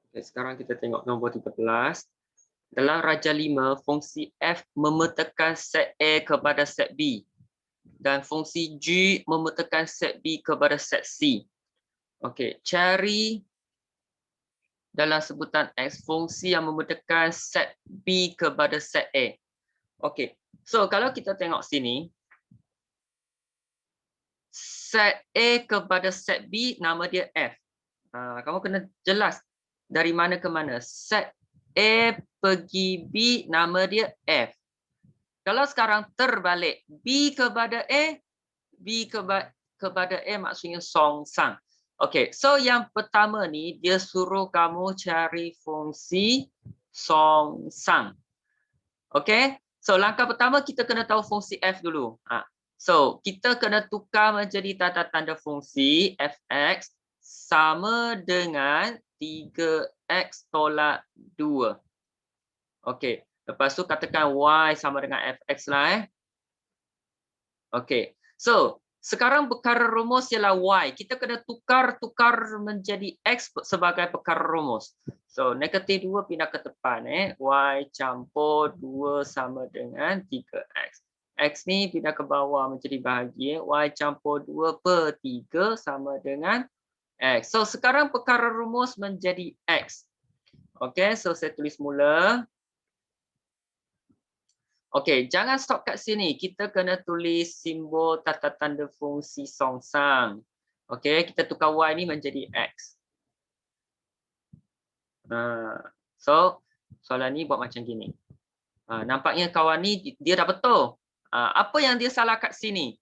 Okay, sekarang kita tengok nombor 13. Dalam Raja 5, fungsi F memetakan set A kepada set B dan fungsi G memetakan set B kepada set C. Okey, cari dalam sebutan X fungsi yang memetakan set B kepada set A. Okey, so kalau kita tengok sini, set A kepada set B nama dia F. Kamu kena jelas dari mana ke mana. Set A pergi B nama dia F. Kalau sekarang terbalik, B kepada A, B kepada A maksudnya songsang. Okey, so yang pertama ni dia suruh kamu cari fungsi songsang. Okey, so langkah pertama kita kena tahu fungsi F dulu. So kita kena tukar menjadi tanda tanda fungsi Fx sama dengan 3x tolak 2. Okey, lepas tu katakan y sama dengan Fx lah. Okey, so sekarang perkara rumus ialah y. Kita kena tukar menjadi x sebagai perkara rumus. So negatif 2 pindah ke depan. Y campur 2 sama dengan 3x. X ni pindah ke bawah menjadi bahagi. Y campur 2 per 3 sama dengan x. So sekarang perkara rumus menjadi x. Okey, so saya tulis mula. Okey, jangan stop kat sini. Kita kena tulis simbol tanda tanda fungsi songsang. Okey, kita tukar y ni menjadi x. So, soalan ni buat macam gini. Nampaknya kawan ni dia dah betul. Apa yang dia salah kat sini?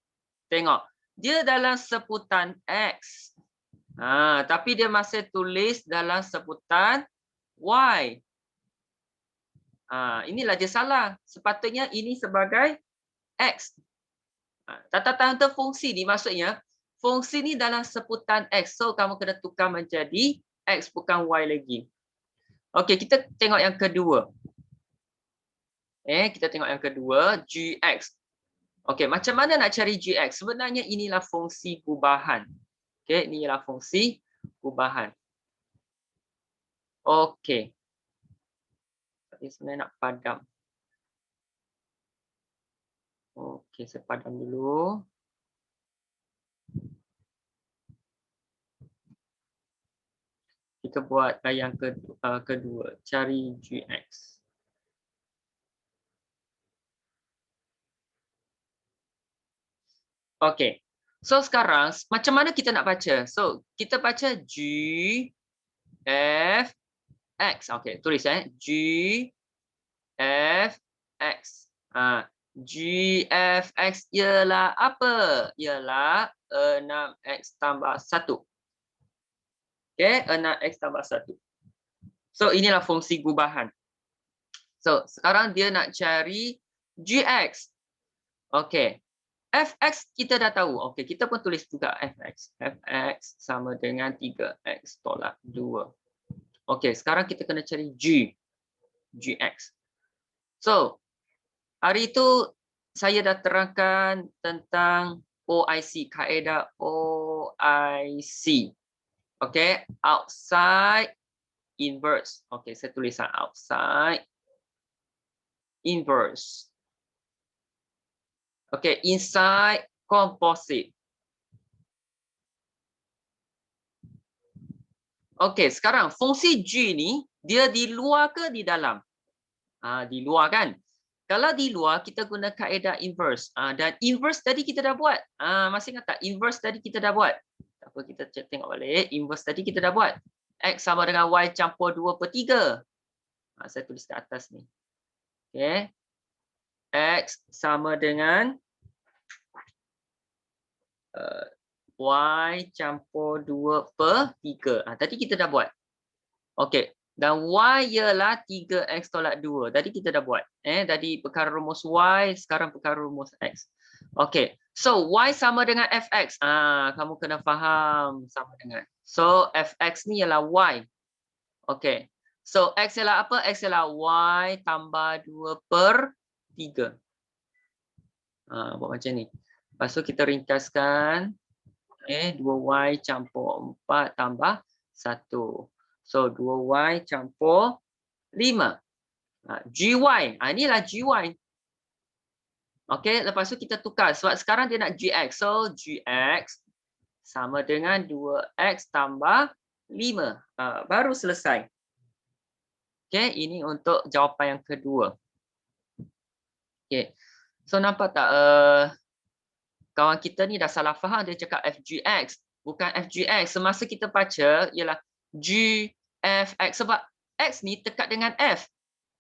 Tengok, dia dalam sebutan x. Tapi dia masih tulis dalam sebutan y. Inilah dia salah. Sepatutnya ini sebagai x. Tata tanda fungsi ni maksudnya fungsi ni dalam sebutan x. So kamu kena tukar menjadi x bukan y lagi. Okey, kita tengok yang kedua. Kita tengok yang kedua, gx. Okey, macam mana nak cari gx? Sebenarnya inilah fungsi gubahan. Okey, inilah fungsi gubahan. Okey. Saya sebenarnya nak padam. Okey, saya padam dulu. Kita buat yang kedua, cari gx. Okey. So sekarang macam mana kita nak baca? So kita baca G F X. Okey, tulis G F X. G F X ialah apa? Ialah 6x tambah 1. Okey, 6x tambah 1. So inilah fungsi gubahan. So sekarang dia nak cari Gx. Okey. Fx kita dah tahu. Okey, kita pun tulis juga Fx. Fx sama dengan 3x tolak 2. Okey, sekarang kita kena cari Gx. So, hari itu saya dah terangkan tentang OIC, kaedah OIC. Okey, outside inverse. Okey, saya tuliskan outside inverse. Okey, inside composite. Okey, sekarang fungsi G ni dia di luar ke di dalam? Di luar kan? Kalau di luar kita guna kaedah inverse. Dan inverse tadi kita dah buat. Masih ingat tak? Inverse tadi kita dah buat. Tak apa, kita tengok balik. Inverse tadi kita dah buat. X sama dengan Y campur 2 per 3. Saya tulis kat atas ni. Okey. X sama dengan Y campur 2 per 3. Tadi kita dah buat. Okey. Dan Y ialah 3x tolak 2. Tadi kita dah buat. Tadi perkara rumus Y, sekarang perkara rumus X. Okey. So, Y sama dengan Fx. Kamu kena faham sama dengan. So, Fx ni ialah Y. Okey. So, X ialah apa? X ialah Y tambah 2 per 3. Buat macam ni. Lepas tu kita ringkaskan. 2Y campur 4 tambah 1. So 2y campur 5. GY. Inilah GY. Okey, lepas tu kita tukar sebab sekarang dia nak GX. So GX sama dengan 2x tambah 5. Baru selesai. Okey, ini untuk jawapan yang kedua. Okey. So nampak tak kawan kita ni dah salah faham, dia cakap FGX, bukan FGX. Semasa kita baca ialah GFX sebab X ni dekat dengan F.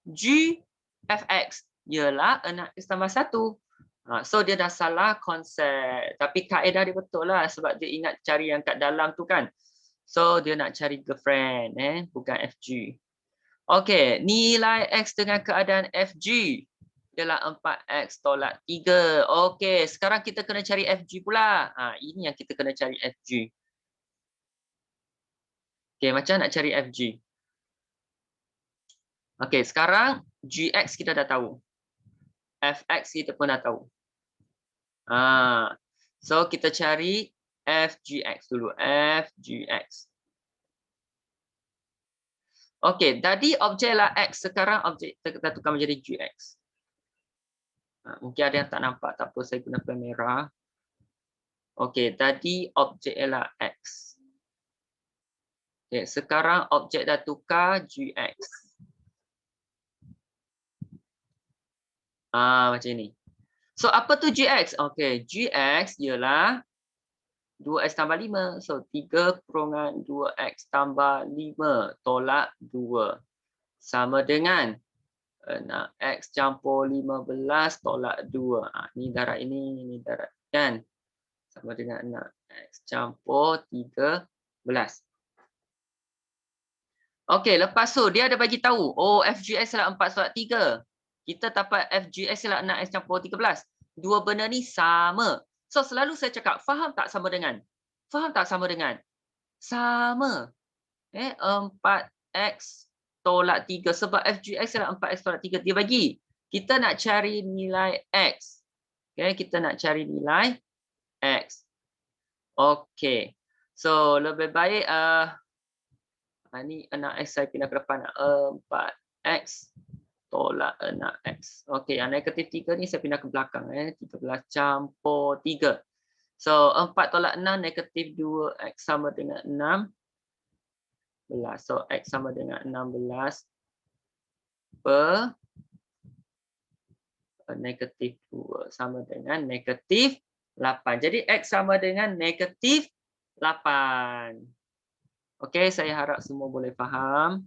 GFX ialah 6x tambah 1. So dia dah salah konsep. Tapi kaedah dia betul lah sebab dia ingat cari yang kat dalam tu kan. So dia nak cari girlfriend, bukan FG. Okey, nilai X dengan keadaan FG ialah 4x tolak 3. Okey, sekarang kita kena cari FG pula. Ini yang kita kena cari FG. Okey, macam nak cari FG? Okey, sekarang GX kita dah tahu. FX kita pun dah tahu. So kita cari FGX dulu. FGX. Okey, tadi objek lah X. Sekarang objek kita tukar menjadi GX. Mungkin ada yang tak nampak. Tak apa, saya guna pen merah. Okey, tadi objek ialah X. Okey, sekarang objek dah tukar GX. Macam ni. So, apa tu GX? Okey, GX ialah 2x tambah 5. So, 3/2x tambah 5 tolak 2. Sama dengan 6x campur 15 tolak 2. Ni darab ini darab kan. Sama dengan 6x campur 13. Okey, lepas tu dia ada bagi tahu, oh FGX ialah 4 tolak 3. Kita dapat FGX ialah 6x campur 13. Dua benda ni sama. So selalu saya cakap, faham tak sama dengan? Faham tak sama dengan? Sama. 4x tolak 3 sebab FGX ialah 4x tolak 3 dia bagi. Kita nak cari nilai X. Okay, kita nak cari nilai X. Okey. So lebih baik ni 6x saya pindah ke depan. 4x tolak 6x. Okey, yang negatif 3 ni saya pindah ke belakang. 13 campur 3. So 4 tolak 6 negatif 2x sama dengan 16. So x sama dengan 16 per negatif 2 sama dengan negatif 8. Jadi x sama dengan negatif 8. Okey, saya harap semua boleh faham.